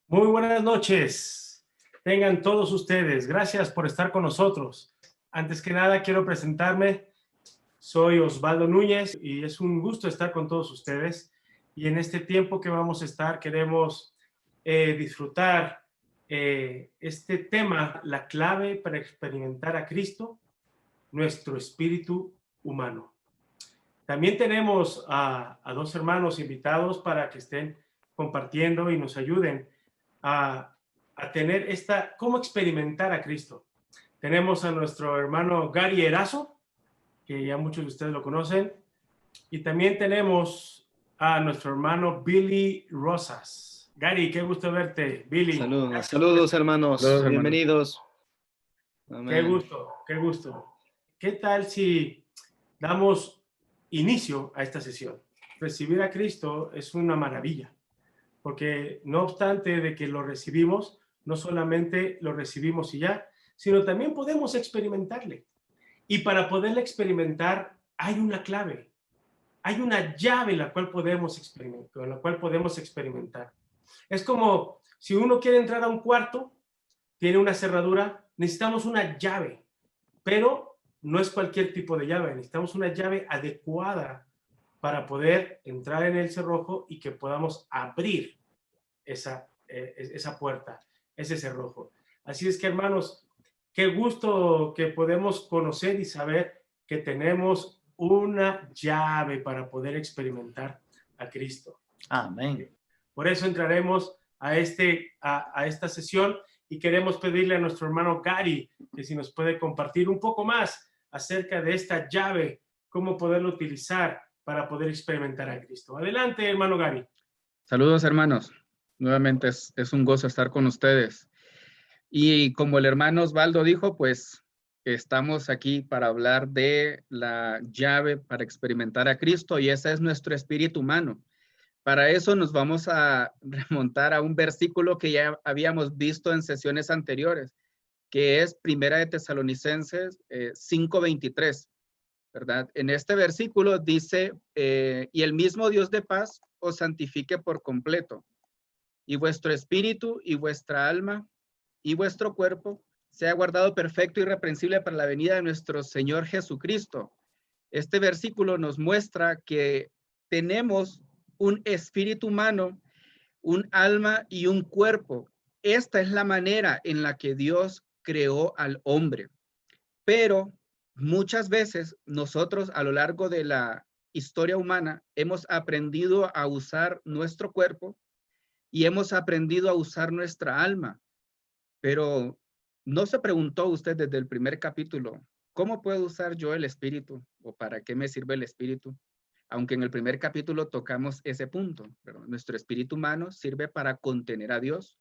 Muy buenas noches. Tengan todos ustedes. Gracias por estar con nosotros. Antes que nada, quiero presentarme. Soy Osvaldo Núñez y es un gusto estar con todos ustedes. Y en este tiempo que vamos a estar, queremos disfrutar este tema, la clave para experimentar a Cristo, nuestro espíritu humano. También tenemos a dos hermanos invitados para que estén compartiendo y nos ayuden a, a tener cómo experimentar a Cristo. Tenemos a nuestro hermano Gary Erazo, que ya muchos de ustedes lo conocen, y también tenemos a nuestro hermano Billy Rosas. Gary, qué gusto verte, Billy. Saludos, Gracias por saludos estar. hermanos, Saludos, hermano. bienvenidos. Qué Amén. gusto, qué gusto. ¿Qué tal si damos inicio a esta sesión? Recibir a Cristo es una maravilla, porque no obstante de que lo recibimos, no solamente lo recibimos y ya, sino también podemos experimentarle. Y para poderle experimentar hay una clave, hay una llave la cual podemos experimentar, con la cual podemos experimentar. Es como si uno quiere entrar a un cuarto, tiene una cerradura, necesitamos una llave, pero no es cualquier tipo de llave, necesitamos una llave adecuada para poder entrar en el cerrojo y que podamos abrir esa puerta, ese cerrojo. Así es que, hermanos, qué gusto que podemos conocer y saber que tenemos una llave para poder experimentar a Cristo. Amén. Por eso entraremos a esta sesión y queremos pedirle a nuestro hermano Gary que si nos puede compartir un poco más acerca de esta llave, cómo poderlo utilizar para poder experimentar a Cristo. Adelante, hermano Gary. Saludos, hermanos. Nuevamente es un gozo estar con ustedes. Y como el hermano Osvaldo dijo, pues estamos aquí para hablar de la llave para experimentar a Cristo y ese es nuestro espíritu humano. Para eso nos vamos a remontar a un versículo que ya habíamos visto en sesiones anteriores, que es Primera de Tesalonicenses 5:23. ¿Verdad? En este versículo dice, y el mismo Dios de paz os santifique por completo, y vuestro espíritu y vuestra alma y vuestro cuerpo sea guardado perfecto y irreprensible para la venida de nuestro Señor Jesucristo. Este versículo nos muestra que tenemos un espíritu humano, un alma y un cuerpo. Esta es la manera en la que Dios creó al hombre. Pero muchas veces nosotros a lo largo de la historia humana hemos aprendido a usar nuestro cuerpo y hemos aprendido a usar nuestra alma. Pero ¿no se preguntó usted desde el primer capítulo, cómo puedo usar yo el espíritu o para qué me sirve el espíritu? Aunque en el primer capítulo tocamos ese punto, ¿verdad? Nuestro espíritu humano sirve para contener a Dios,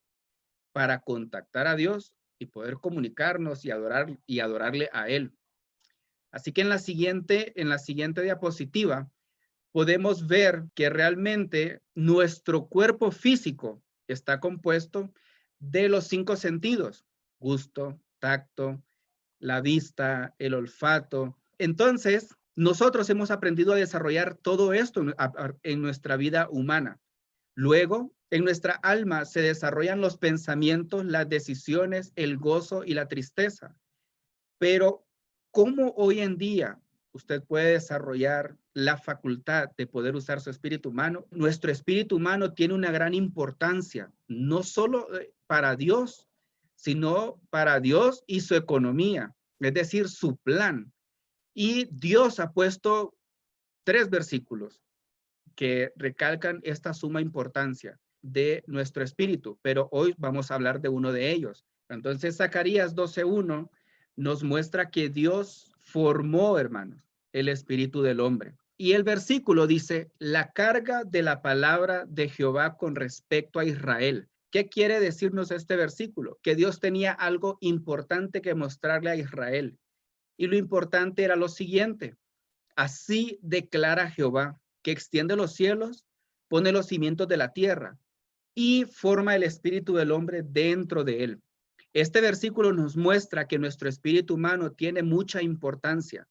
para contactar a Dios y poder comunicarnos y adorarle a Él. Así que en la siguiente diapositiva podemos ver que realmente nuestro cuerpo físico está compuesto de los 5 sentidos: gusto, tacto, la vista, el olfato. Entonces, nosotros hemos aprendido a desarrollar todo esto en nuestra vida humana. Luego, en nuestra alma se desarrollan los pensamientos, las decisiones, el gozo y la tristeza. Pero, ¿cómo hoy en día usted puede desarrollar la facultad de poder usar su espíritu humano? Nuestro espíritu humano tiene una gran importancia, no solo para Dios, sino para Dios y su economía, es decir, su plan. Y Dios ha puesto 3 versículos que recalcan esta suma importancia de nuestro espíritu, pero hoy vamos a hablar de uno de ellos. Entonces, Zacarías 12:1 nos muestra que Dios formó, hermanos, el espíritu del hombre. Y el versículo dice, la carga de la palabra de Jehová con respecto a Israel. ¿Qué quiere decirnos este versículo? Que Dios tenía algo importante que mostrarle a Israel. Y lo importante era lo siguiente: así declara Jehová, que extiende los cielos, pone los cimientos de la tierra y forma el espíritu del hombre dentro de él. Este versículo nos muestra que nuestro espíritu humano tiene mucha importancia.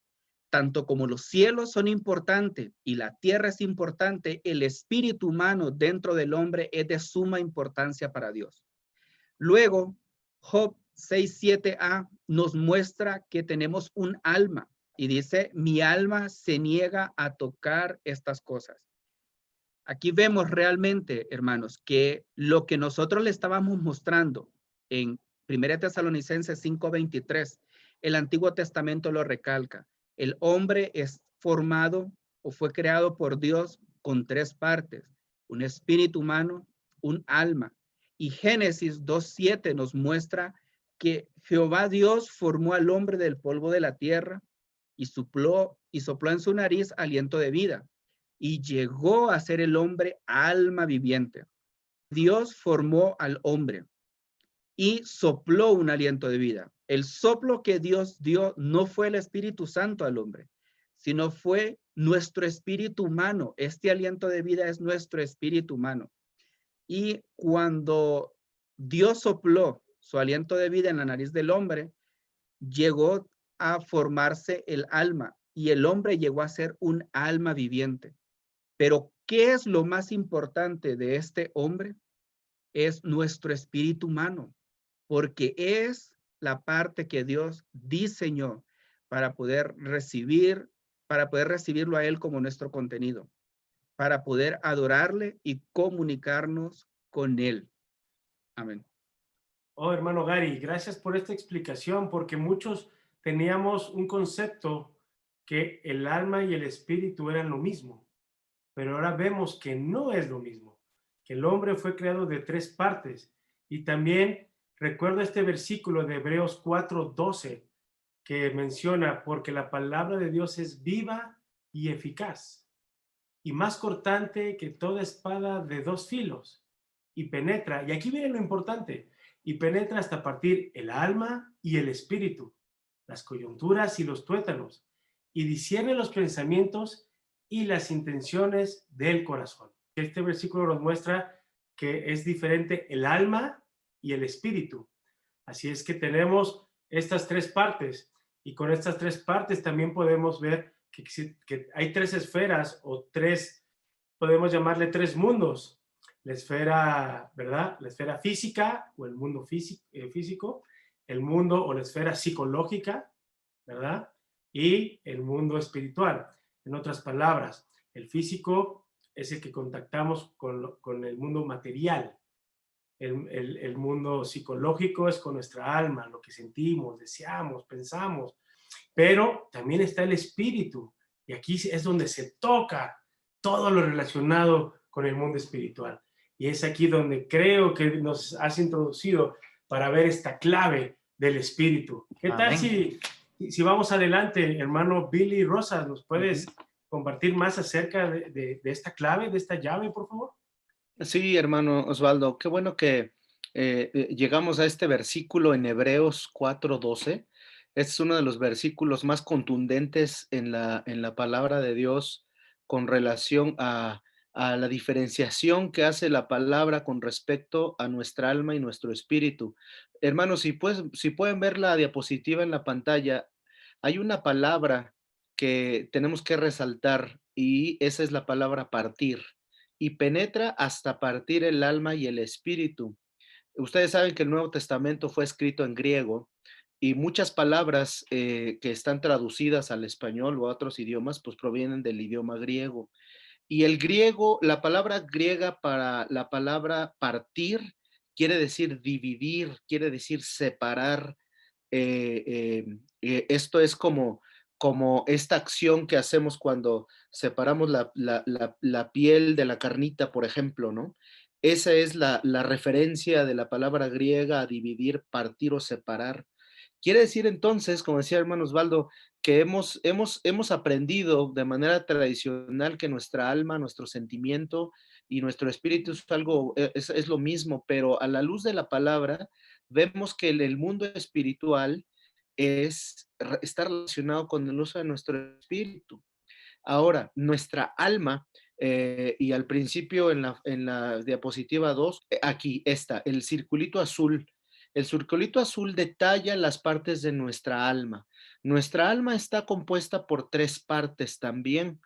tanto como los cielos son importantes y la tierra es importante, el espíritu humano dentro del hombre es de suma importancia para Dios. Luego, Job 6:7a nos muestra que tenemos un alma y dice, mi alma se niega a tocar estas cosas. Aquí vemos realmente, hermanos, que lo que nosotros le estábamos mostrando en 1 Tesalonicenses 5:23, el Antiguo Testamento lo recalca. El hombre es formado o fue creado por Dios con tres partes, un espíritu humano, un alma. Y Génesis 2:7 nos muestra que Jehová Dios formó al hombre del polvo de la tierra y sopló en su nariz aliento de vida y llegó a ser el hombre alma viviente. Dios formó al hombre y sopló un aliento de vida. El soplo que Dios dio no fue el Espíritu Santo al hombre, sino fue nuestro espíritu humano. Este aliento de vida es nuestro espíritu humano. Y cuando Dios sopló su aliento de vida en la nariz del hombre, llegó a formarse el alma y el hombre llegó a ser un alma viviente. Pero, ¿qué es lo más importante de este hombre? Es nuestro espíritu humano, porque es la parte que Dios diseñó para poder recibirlo a Él como nuestro contenido, para poder adorarle y comunicarnos con Él. Amén. Oh, hermano Gary, gracias por esta explicación, porque muchos teníamos un concepto que el alma y el espíritu eran lo mismo, pero ahora vemos que no es lo mismo, que el hombre fue creado de tres partes. Y también recuerdo este versículo de Hebreos 4:12 que menciona, porque la palabra de Dios es viva y eficaz, y más cortante que toda espada de dos filos, y penetra, y aquí viene lo importante, y penetra hasta partir el alma y el espíritu, las coyunturas y los tuétanos, y discierne los pensamientos y las intenciones del corazón. Este versículo nos muestra que es diferente el alma y el espíritu. Así es que tenemos estas tres partes, y con estas tres partes también podemos ver que hay tres esferas o tres, podemos llamarle tres mundos. La esfera, ¿verdad? La esfera física o el mundo físico, el mundo o la esfera psicológica, ¿verdad? Y el mundo espiritual. En otras palabras, el físico es el que contactamos con el mundo material. El mundo psicológico es con nuestra alma, lo que sentimos, deseamos, pensamos, pero también está el espíritu, y aquí es donde se toca todo lo relacionado con el mundo espiritual. Y es aquí donde creo que nos has introducido para ver esta clave del espíritu. ¿Qué tal si vamos adelante, hermano Billy Rosas? ¿Nos puedes compartir más acerca de esta clave, de esta llave, por favor? Sí, hermano Osvaldo, qué bueno que llegamos a este versículo en Hebreos 4:12. Este es uno de los versículos más contundentes en la palabra de Dios con relación a la diferenciación que hace la palabra con respecto a nuestra alma y nuestro espíritu. Hermanos, si pueden ver la diapositiva en la pantalla, hay una palabra que tenemos que resaltar y esa es la palabra partir. Y penetra hasta partir el alma y el espíritu. Ustedes saben que el Nuevo Testamento fue escrito en griego y muchas palabras que están traducidas al español o a otros idiomas, pues provienen del idioma griego. Y el griego, la palabra griega para la palabra partir, quiere decir dividir, quiere decir separar. Esto es como esta acción que hacemos cuando separamos la piel de la carnita, por ejemplo, ¿no? Esa es la referencia de la palabra griega a dividir, partir o separar. Quiere decir entonces, como decía el hermano Osvaldo, que hemos aprendido de manera tradicional que nuestra alma, nuestro sentimiento y nuestro espíritu es lo mismo, pero a la luz de la palabra vemos que el mundo espiritual está relacionado con el uso de nuestro espíritu. Ahora, nuestra alma, y al principio en la diapositiva 2, aquí está, el circulito azul, El circulito azul detalla las partes de nuestra alma. Nuestra alma está compuesta por 3 partes también.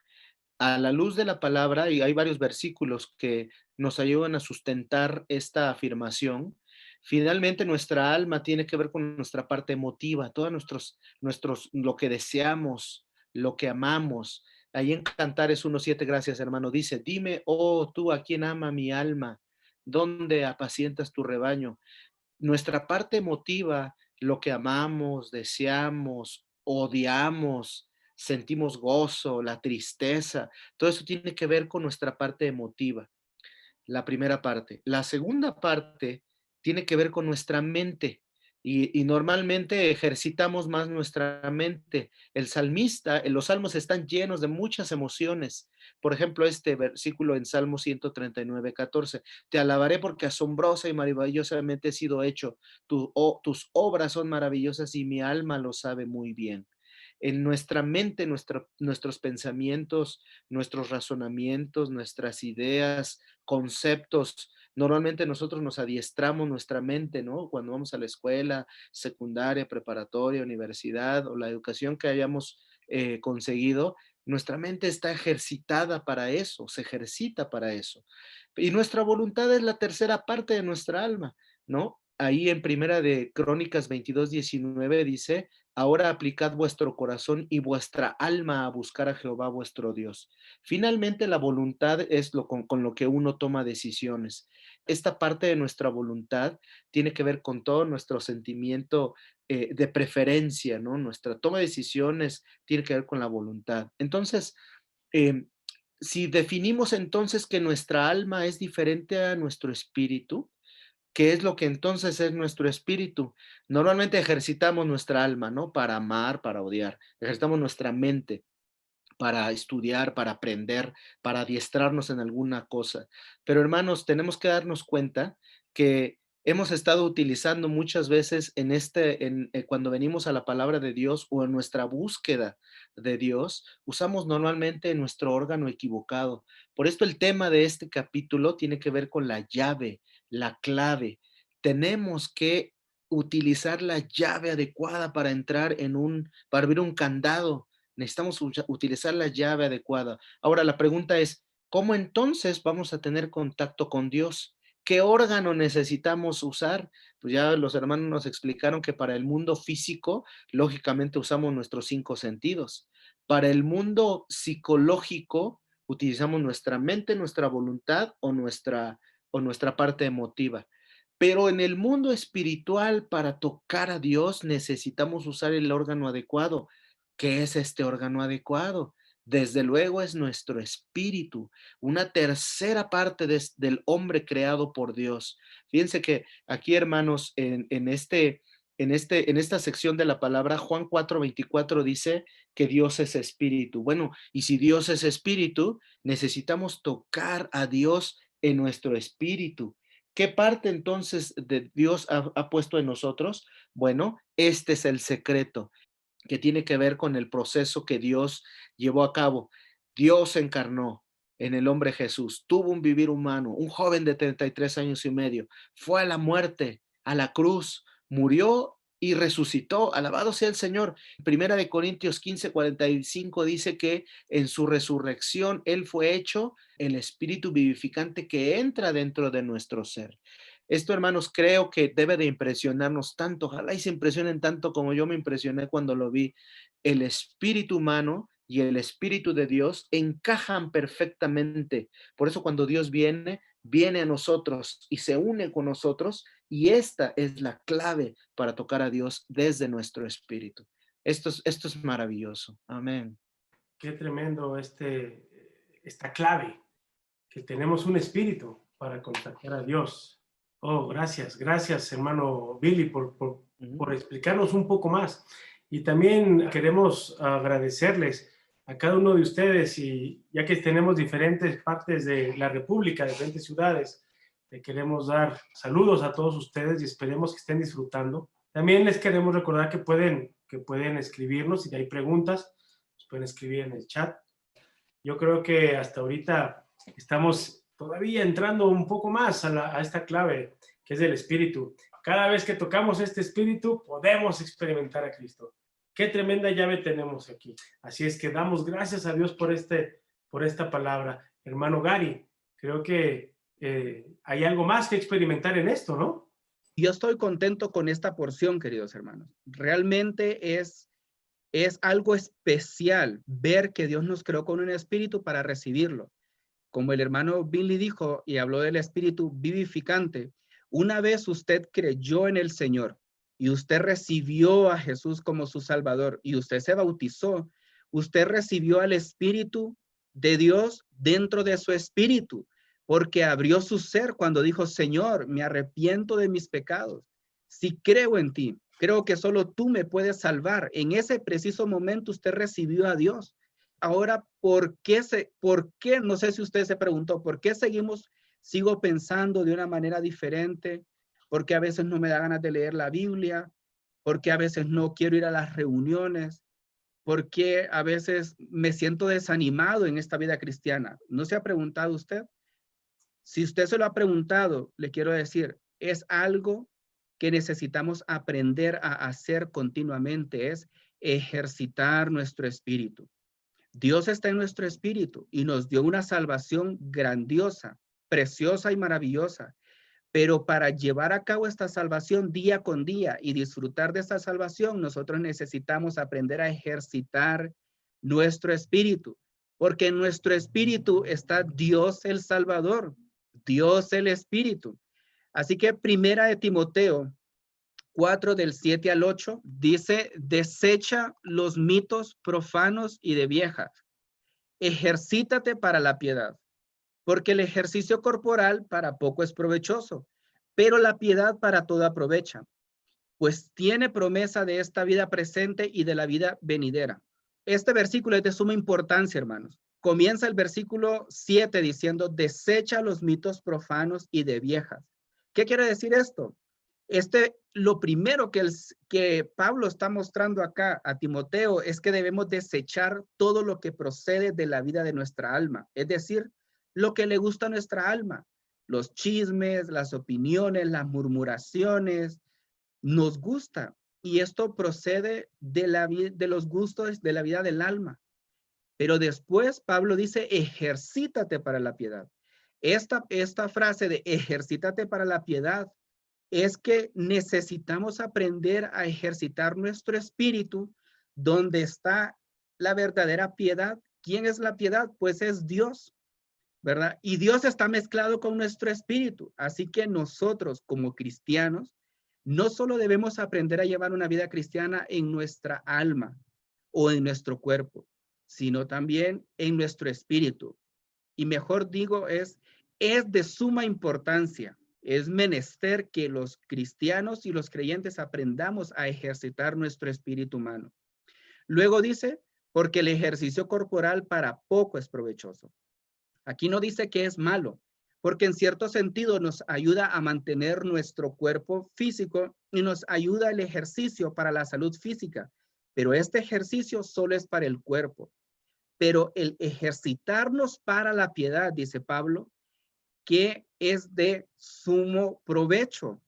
A la luz de la palabra, y hay varios versículos que nos ayudan a sustentar esta afirmación, finalmente nuestra alma tiene que ver con nuestra parte emotiva, todos lo que deseamos, lo que amamos. Ahí en Cantares 1:7, gracias hermano, dice, dime, oh tú a quien ama mi alma, ¿dónde apacientas tu rebaño? Nuestra parte emotiva, lo que amamos, deseamos, odiamos, sentimos gozo, la tristeza, todo eso tiene que ver con nuestra parte emotiva, la primera parte. La segunda parte tiene que ver con nuestra mente y normalmente ejercitamos más nuestra mente. El salmista, los salmos están llenos de muchas emociones. Por ejemplo, este versículo en Salmo 139:14, te alabaré porque asombrosa y maravillosamente he sido hecho. Tus obras son maravillosas y mi alma lo sabe muy bien. En nuestra mente, nuestros pensamientos, nuestros razonamientos, nuestras ideas, conceptos. Normalmente nosotros nos adiestramos nuestra mente, ¿no? Cuando vamos a la escuela, secundaria, preparatoria, universidad o la educación que hayamos conseguido, nuestra mente está ejercitada para eso, se ejercita para eso. Y nuestra voluntad es la tercera parte de nuestra alma, ¿no? Ahí en Primera de Crónicas 22:19 dice, ahora aplicad vuestro corazón y vuestra alma a buscar a Jehová vuestro Dios. Finalmente, la voluntad es con lo que uno toma decisiones. Esta parte de nuestra voluntad tiene que ver con todo nuestro sentimiento de preferencia, ¿no? Nuestra toma de decisiones tiene que ver con la voluntad. Entonces, eh, si definimos entonces que nuestra alma es diferente a nuestro espíritu, ¿qué es lo que entonces es nuestro espíritu? Normalmente ejercitamos nuestra alma, ¿no? Para amar, para odiar. Ejercitamos nuestra mente para estudiar, para aprender, para adiestrarnos en alguna cosa. Pero hermanos, tenemos que darnos cuenta que hemos estado utilizando muchas veces cuando venimos a la palabra de Dios o en nuestra búsqueda de Dios, usamos normalmente nuestro órgano equivocado. Por esto el tema de este capítulo tiene que ver con la llave, la clave. Tenemos que utilizar la llave adecuada para para abrir un candado. Necesitamos utilizar la llave adecuada. Ahora, la pregunta es, ¿cómo entonces vamos a tener contacto con Dios? ¿Qué órgano necesitamos usar? Pues ya los hermanos nos explicaron que para el mundo físico, lógicamente usamos nuestros 5 sentidos. Para el mundo psicológico, utilizamos nuestra mente, nuestra voluntad o nuestra parte emotiva. Pero en el mundo espiritual, para tocar a Dios, necesitamos usar el órgano adecuado. ¿Qué es este órgano adecuado? Desde luego es nuestro espíritu, una tercera parte del hombre creado por Dios. Fíjense que aquí, hermanos, en esta sección de la palabra, Juan 4:24 dice que Dios es espíritu. Bueno, y si Dios es espíritu, necesitamos tocar a Dios en nuestro espíritu. ¿Qué parte entonces de Dios ha puesto en nosotros? Bueno, este es el secreto que tiene que ver con el proceso que Dios llevó a cabo. Dios se encarnó en el hombre Jesús, tuvo un vivir humano, un joven de 33 años y medio, fue a la muerte, a la cruz, murió y resucitó. Alabado sea el Señor. Primera de Corintios 15:45 dice que en su resurrección Él fue hecho el espíritu vivificante que entra dentro de nuestro ser. Esto, hermanos, creo que debe de impresionarnos tanto. Ojalá y se impresionen tanto como yo me impresioné cuando lo vi. El espíritu humano y el espíritu de Dios encajan perfectamente. Por eso cuando Dios viene a nosotros y se une con nosotros, y esta es la clave para tocar a Dios desde nuestro espíritu. Esto es maravilloso. Amén. Qué tremendo esta clave, que tenemos un espíritu para contactar a Dios. Oh, gracias, hermano Billy, por explicarnos un poco más. Y también queremos agradecerles a cada uno de ustedes, y ya que tenemos diferentes partes de la República, diferentes ciudades, le queremos dar saludos a todos ustedes y esperemos que estén disfrutando. También les queremos recordar que pueden escribirnos si hay preguntas, nos pueden escribir en el chat. Yo creo que hasta ahorita estamos todavía entrando un poco más a esta clave que es del Espíritu. Cada vez que tocamos este Espíritu, podemos experimentar a Cristo. Qué tremenda llave tenemos aquí. Así es que damos gracias a Dios por esta palabra. Hermano Gary, creo que hay algo más que experimentar en esto, ¿no? Yo estoy contento con esta porción, queridos hermanos. Realmente es algo especial ver que Dios nos creó con un espíritu para recibirlo. Como el hermano Billy dijo y habló del espíritu vivificante, una vez usted creyó en el Señor y usted recibió a Jesús como su Salvador y usted se bautizó, usted recibió al Espíritu de Dios dentro de su espíritu, porque abrió su ser cuando dijo, Señor, me arrepiento de mis pecados. Si creo en ti, creo que solo tú me puedes salvar. En ese preciso momento usted recibió a Dios. Ahora, ¿por qué? No sé si usted se preguntó, ¿por qué sigo pensando de una manera diferente? ¿Por qué a veces no me da ganas de leer la Biblia? ¿Por qué a veces no quiero ir a las reuniones? ¿Por qué a veces me siento desanimado en esta vida cristiana? ¿No se ha preguntado usted? Si usted se lo ha preguntado, le quiero decir, es algo que necesitamos aprender a hacer continuamente, es ejercitar nuestro espíritu. Dios está en nuestro espíritu y nos dio una salvación grandiosa, preciosa y maravillosa. Pero para llevar a cabo esta salvación día con día y disfrutar de esta salvación, nosotros necesitamos aprender a ejercitar nuestro espíritu, porque en nuestro espíritu está Dios el Salvador, Dios el Espíritu. Así que primera de Timoteo 4 del 7 al 8 dice, desecha los mitos profanos y de viejas, ejercítate para la piedad, porque el ejercicio corporal para poco es provechoso, pero la piedad para todo aprovecha, pues tiene promesa de esta vida presente y de la vida venidera. Este versículo es de suma importancia, hermanos. Comienza el versículo 7 diciendo, desecha los mitos profanos y de viejas. ¿Qué quiere decir esto? Lo primero que Pablo está mostrando acá a Timoteo es que debemos desechar todo lo que procede de la vida de nuestra alma, es decir, lo que le gusta a nuestra alma, los chismes, las opiniones, las murmuraciones, nos gusta. Y esto procede de los gustos de la vida del alma. Pero después Pablo dice, ejercítate para la piedad. Esta frase de ejercítate para la piedad es que necesitamos aprender a ejercitar nuestro espíritu donde está la verdadera piedad. ¿Quién es la piedad? Pues es Dios, ¿verdad? Y Dios está mezclado con nuestro espíritu. Así que nosotros como cristianos no solo debemos aprender a llevar una vida cristiana en nuestra alma o en nuestro cuerpo, sino también en nuestro espíritu. Y mejor digo, es de suma importancia. Es menester que los cristianos y los creyentes aprendamos a ejercitar nuestro espíritu humano. Luego dice, porque el ejercicio corporal para poco es provechoso. Aquí no dice que es malo, porque en cierto sentido nos ayuda a mantener nuestro cuerpo físico y nos ayuda el ejercicio para la salud física. Pero este ejercicio solo es para el cuerpo. Pero el ejercitarnos para la piedad, dice Pablo, que es de sumo provecho,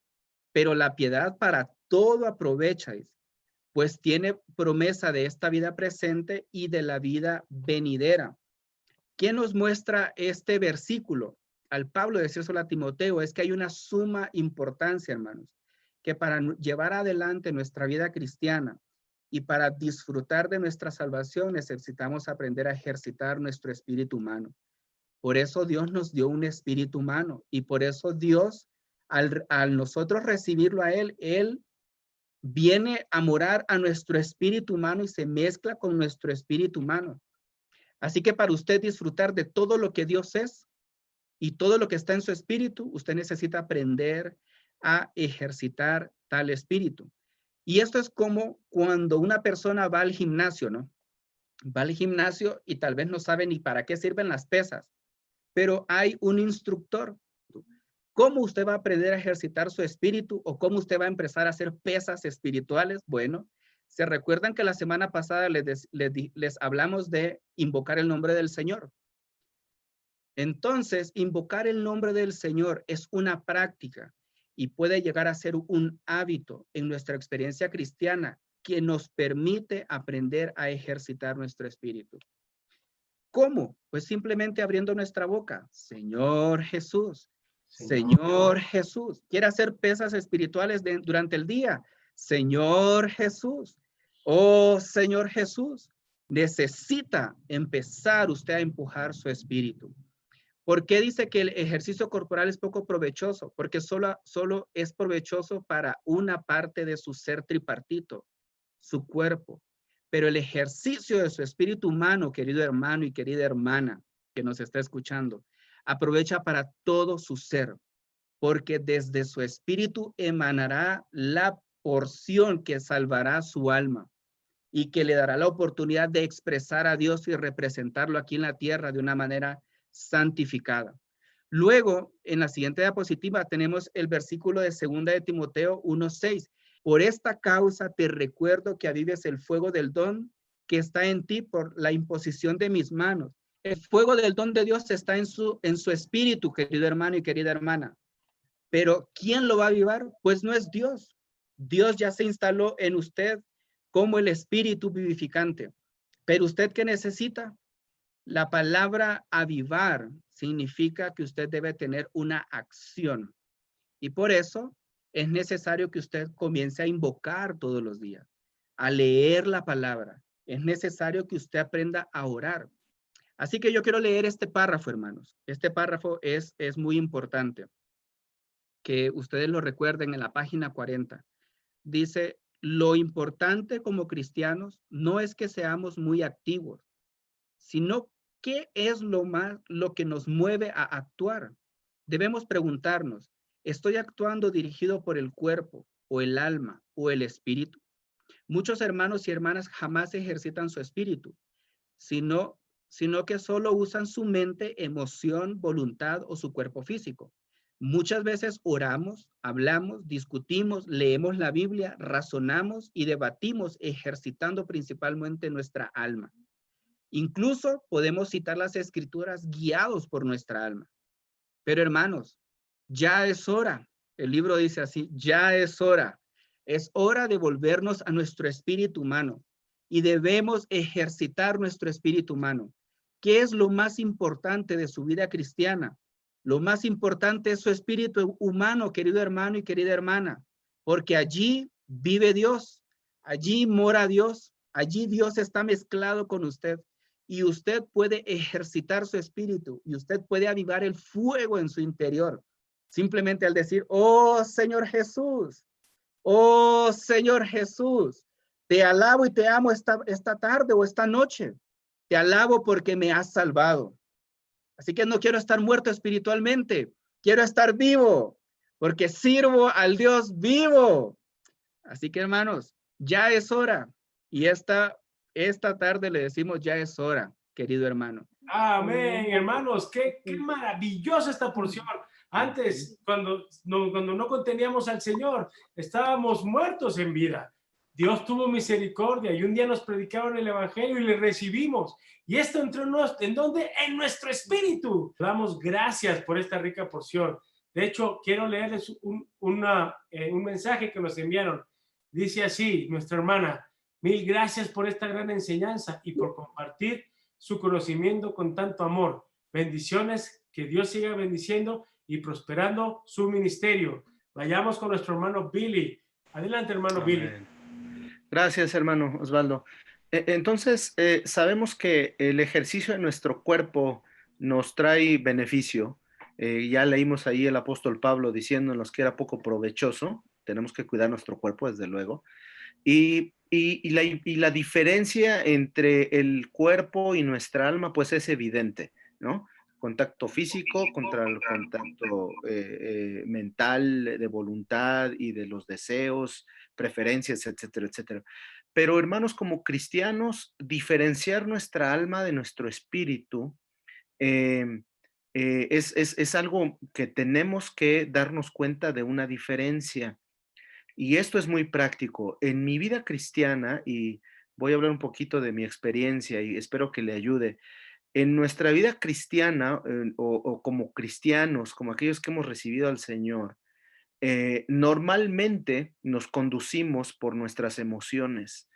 pero la piedad para todo aprovecha, pues tiene promesa de esta vida presente y de la vida venidera. ¿Qué nos muestra este versículo? Al Pablo decírselo a Timoteo, es que hay una suma importancia, hermanos, que para llevar adelante nuestra vida cristiana y para disfrutar de nuestra salvación necesitamos aprender a ejercitar nuestro espíritu humano. Por eso Dios nos dio un espíritu humano y por eso Dios, al nosotros recibirlo a Él viene a morar a nuestro espíritu humano y se mezcla con nuestro espíritu humano. Así que para usted disfrutar de todo lo que Dios es y todo lo que está en su espíritu, usted necesita aprender a ejercitar tal espíritu. Y esto es como cuando una persona va al gimnasio, ¿no? Va al gimnasio y tal vez no sabe ni para qué sirven las pesas, pero hay un instructor. ¿Cómo usted va a aprender a ejercitar su espíritu o cómo usted va a empezar a hacer pesas espirituales? Bueno, ¿se recuerdan que la semana pasada les hablamos de invocar el nombre del Señor? Entonces, invocar el nombre del Señor es una práctica y puede llegar a ser un hábito en nuestra experiencia cristiana que nos permite aprender a ejercitar nuestro espíritu. ¿Cómo? Pues simplemente abriendo nuestra boca. Señor Jesús, Señor Jesús. ¿Quiere hacer pesas espirituales durante el día? Señor Jesús. Oh, Señor Jesús. Necesita empezar usted a empujar su espíritu. ¿Por qué dice que el ejercicio corporal es poco provechoso? Porque solo es provechoso para una parte de su ser tripartito, su cuerpo. Pero el ejercicio de su espíritu humano, querido hermano y querida hermana que nos está escuchando, aprovecha para todo su ser, porque desde su espíritu emanará la porción que salvará su alma y que le dará la oportunidad de expresar a Dios y representarlo aquí en la tierra de una manera santificada. Luego, en la siguiente diapositiva tenemos el versículo de 2 de Timoteo 1:6. Por esta causa te recuerdo que avives el fuego del don que está en ti por la imposición de mis manos. El fuego del don de Dios está en su espíritu, querido hermano y querida hermana. Pero ¿quién lo va a avivar? Pues no es Dios. Dios ya se instaló en usted como el espíritu vivificante. Pero ¿usted qué necesita? La palabra avivar significa que usted debe tener una acción. Y por eso es necesario que usted comience a invocar todos los días, a leer la palabra. Es necesario que usted aprenda a orar. Así que yo quiero leer este párrafo, hermanos. Este párrafo es muy importante. Que ustedes lo recuerden en la página 40. Dice, lo importante como cristianos no es que seamos muy activos, sino qué es lo que nos mueve a actuar. Debemos preguntarnos, ¿estoy actuando dirigido por el cuerpo o el alma o el espíritu? Muchos hermanos y hermanas jamás ejercitan su espíritu, sino que solo usan su mente, emoción, voluntad o su cuerpo físico. Muchas veces oramos, hablamos, discutimos, leemos la Biblia, razonamos y debatimos ejercitando principalmente nuestra alma. Incluso podemos citar las escrituras guiados por nuestra alma. Pero hermanos, ya es hora. El libro dice así, ya es hora. Es hora de volvernos a nuestro espíritu humano y debemos ejercitar nuestro espíritu humano. ¿Qué es lo más importante de su vida cristiana? Lo más importante es su espíritu humano, querido hermano y querida hermana, porque allí vive Dios, allí mora Dios, allí Dios está mezclado con usted y usted puede ejercitar su espíritu y usted puede avivar el fuego en su interior. Simplemente al decir, oh Señor Jesús, te alabo y te amo esta tarde o esta noche. Te alabo porque me has salvado. Así que no quiero estar muerto espiritualmente, quiero estar vivo, porque sirvo al Dios vivo. Así que hermanos, ya es hora. Y esta tarde le decimos, ya es hora, querido hermano. Amén, hermanos, qué maravillosa esta porción. Antes, cuando no conteníamos al Señor, estábamos muertos en vida. Dios tuvo misericordia y un día nos predicaron el evangelio y le recibimos. Y esto entró ¿en dónde? En nuestro espíritu. Damos gracias por esta rica porción. De hecho, quiero leerles un mensaje que nos enviaron. Dice así, nuestra hermana, mil gracias por esta gran enseñanza y por compartir su conocimiento con tanto amor. Bendiciones, que Dios siga bendiciendo y prosperando su ministerio. Vayamos con nuestro hermano Billy. Adelante, hermano. Amén. Billy. Gracias, hermano Osvaldo. Entonces, sabemos que el ejercicio de nuestro cuerpo nos trae beneficio. Ya leímos ahí el apóstol Pablo diciéndonos que era poco provechoso. Tenemos que cuidar nuestro cuerpo, desde luego. Y la diferencia entre el cuerpo y nuestra alma, pues es evidente, ¿no? Contacto físico contra el contacto mental, de voluntad y de los deseos, preferencias, etcétera, etcétera. Pero hermanos, como cristianos, diferenciar nuestra alma de nuestro espíritu es algo que tenemos que darnos cuenta de una diferencia. Y esto es muy práctico. En mi vida cristiana, y voy a hablar un poquito de mi experiencia y espero que le ayude. En nuestra vida cristiana o como cristianos, como aquellos que hemos recibido al Señor, Normalmente nos conducimos por nuestras emociones,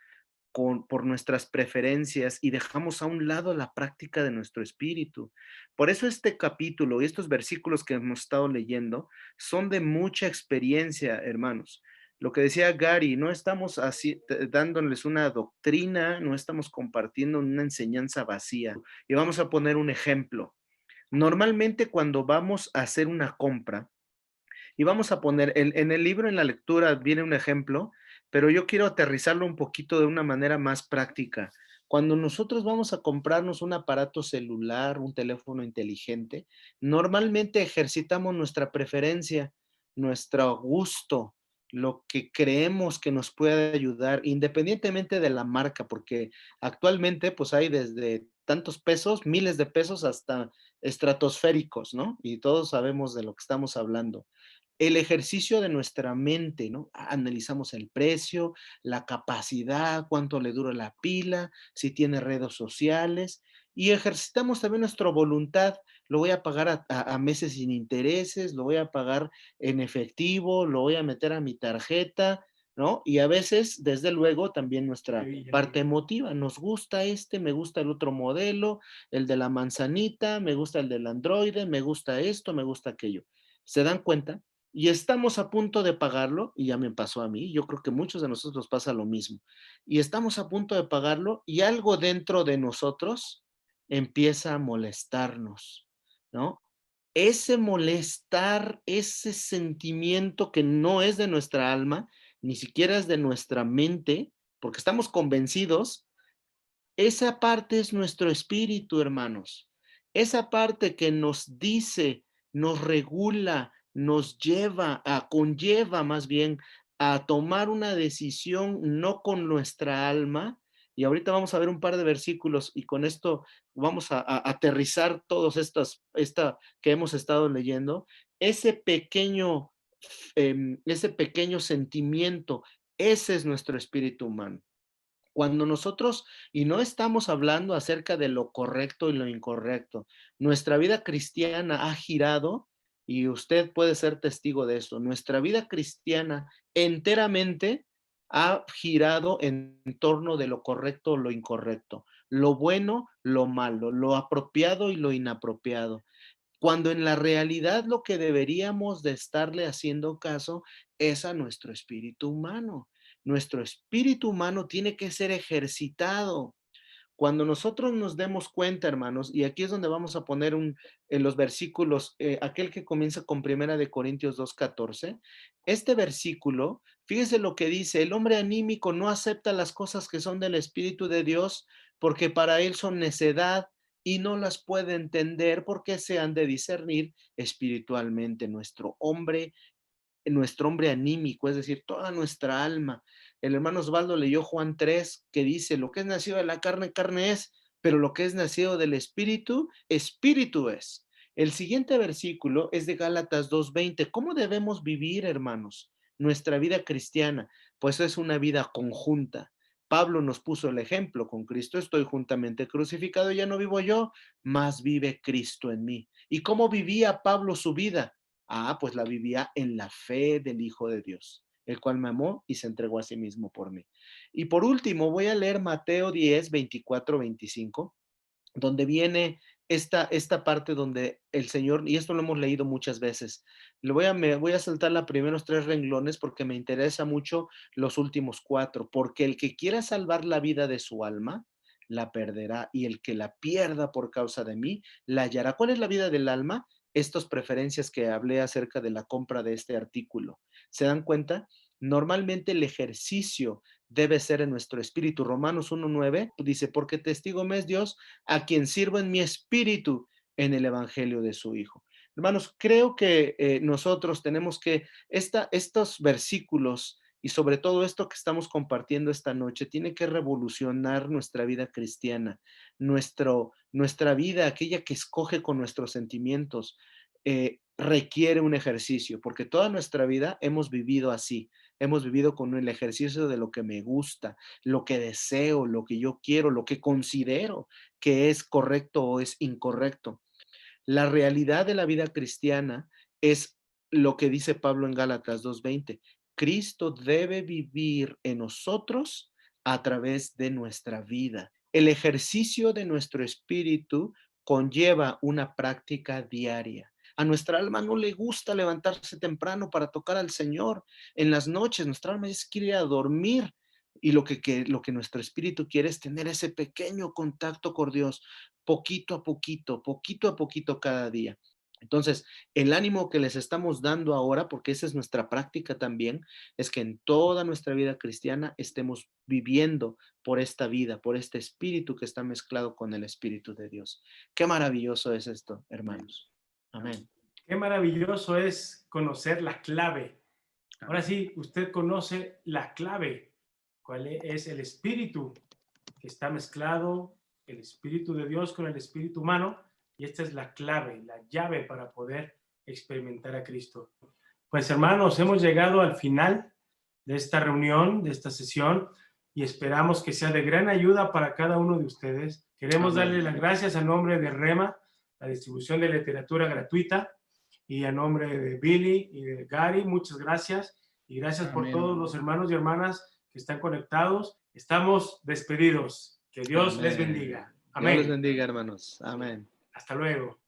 por nuestras preferencias y dejamos a un lado la práctica de nuestro espíritu. Por eso este capítulo y estos versículos que hemos estado leyendo son de mucha experiencia, hermanos. Lo que decía Gary, no estamos así dándoles una doctrina, no estamos compartiendo una enseñanza vacía. Y vamos a poner un ejemplo. Normalmente cuando vamos a hacer una compra, y vamos a poner, en el libro, en la lectura, viene un ejemplo, pero yo quiero aterrizarlo un poquito de una manera más práctica. Cuando nosotros vamos a comprarnos un aparato celular, un teléfono inteligente, normalmente ejercitamos nuestra preferencia, nuestro gusto, lo que creemos que nos puede ayudar, independientemente de la marca, porque actualmente pues hay desde tantos pesos, miles de pesos, hasta estratosféricos, ¿no? Y todos sabemos de lo que estamos hablando. El ejercicio de nuestra mente, ¿no? Analizamos el precio, la capacidad, cuánto le dura la pila, si tiene redes sociales, y ejercitamos también nuestra voluntad. Lo voy a pagar a meses sin intereses, lo voy a pagar en efectivo, lo voy a meter a mi tarjeta, ¿no? Y a veces, desde luego, también nuestra parte emotiva. Nos gusta este, me gusta el otro modelo, el de la manzanita, me gusta el del androide, me gusta esto, me gusta aquello. ¿Se dan cuenta? Y estamos a punto de pagarlo, y ya me pasó a mí, yo creo que muchos de nosotros nos pasa lo mismo, y estamos a punto de pagarlo y algo dentro de nosotros empieza a molestarnos, ¿no? Ese molestar, ese sentimiento que no es de nuestra alma, ni siquiera es de nuestra mente, porque estamos convencidos, esa parte es nuestro espíritu, hermanos. Esa parte que nos dice, nos regula, nos lleva, conlleva más bien a tomar una decisión no con nuestra alma. Y ahorita vamos a ver un par de versículos y con esto vamos a aterrizar todos esta que hemos estado leyendo. Ese pequeño sentimiento, ese es nuestro espíritu humano. Cuando nosotros, y no estamos hablando acerca de lo correcto y lo incorrecto, nuestra vida cristiana ha girado, y usted puede ser testigo de eso, nuestra vida cristiana enteramente ha girado en torno de lo correcto o lo incorrecto, lo bueno, lo malo, lo apropiado y lo inapropiado. Cuando en la realidad lo que deberíamos de estarle haciendo caso es a nuestro espíritu humano. Nuestro espíritu humano tiene que ser ejercitado. Cuando nosotros nos demos cuenta, hermanos, y aquí es donde vamos a poner en los versículos, aquel que comienza con 1 Corintios 2:14, este versículo, fíjese lo que dice: el hombre anímico no acepta las cosas que son del Espíritu de Dios, porque para él son necedad y no las puede entender, porque se han de discernir espiritualmente. Nuestro hombre anímico, es decir, toda nuestra alma. El hermano Osvaldo leyó Juan 3, que dice: lo que es nacido de la carne, carne es, pero lo que es nacido del espíritu, espíritu es. El siguiente versículo es de Gálatas 2:20. ¿Cómo debemos vivir, hermanos, nuestra vida cristiana? Pues es una vida conjunta. Pablo nos puso el ejemplo: con Cristo estoy juntamente crucificado, ya no vivo yo, mas vive Cristo en mí. ¿Y cómo vivía Pablo su vida? Pues la vivía en la fe del Hijo de Dios, el cual me amó y se entregó a sí mismo por mí. Y por último, voy a leer Mateo 10:24-25, donde viene esta parte donde el Señor, y esto lo hemos leído muchas veces, me voy a saltar los primeros 3 renglones porque me interesa mucho los últimos 4, porque el que quiera salvar la vida de su alma, la perderá, y el que la pierda por causa de mí, la hallará. ¿Cuál es la vida del alma? Estas preferencias que hablé acerca de la compra de este artículo. ¿Se dan cuenta? Normalmente el ejercicio debe ser en nuestro espíritu. Romanos 1:9 dice: porque testigo me es Dios, a quien sirvo en mi espíritu en el evangelio de su Hijo. Hermanos, creo que nosotros tenemos que, estos versículos y sobre todo esto que estamos compartiendo esta noche, tiene que revolucionar nuestra vida cristiana, nuestra vida, aquella que escoge con nuestros sentimientos. Requiere un ejercicio, porque toda nuestra vida hemos vivido así. Hemos vivido con el ejercicio de lo que me gusta, lo que deseo, lo que yo quiero, lo que considero que es correcto o es incorrecto. La realidad de la vida cristiana es lo que dice Pablo en Gálatas 2:20. Cristo debe vivir en nosotros a través de nuestra vida. El ejercicio de nuestro espíritu conlleva una práctica diaria. A nuestra alma no le gusta levantarse temprano para tocar al Señor en las noches. Nuestra alma quiere ir a dormir. Y lo que nuestro espíritu quiere es tener ese pequeño contacto con Dios, poquito a poquito cada día. Entonces, el ánimo que les estamos dando ahora, porque esa es nuestra práctica también, es que en toda nuestra vida cristiana estemos viviendo por esta vida, por este espíritu que está mezclado con el Espíritu de Dios. Qué maravilloso es esto, hermanos. Amén. Qué maravilloso es conocer la clave. Ahora sí, usted conoce la clave. ¿Cuál es el espíritu que está mezclado, el espíritu de Dios con el espíritu humano? Y esta es la clave, la llave para poder experimentar a Cristo. Pues hermanos, hemos llegado al final de esta reunión, de esta sesión, y esperamos que sea de gran ayuda para cada uno de ustedes. Queremos darle las gracias a nombre de Rema, la distribución de literatura gratuita, y a nombre de Billy y de Gary, muchas gracias. Y gracias por todos los hermanos y hermanas que están conectados. Estamos despedidos. Que Dios les bendiga. Amén. Dios les bendiga, hermanos. Amén. Hasta luego.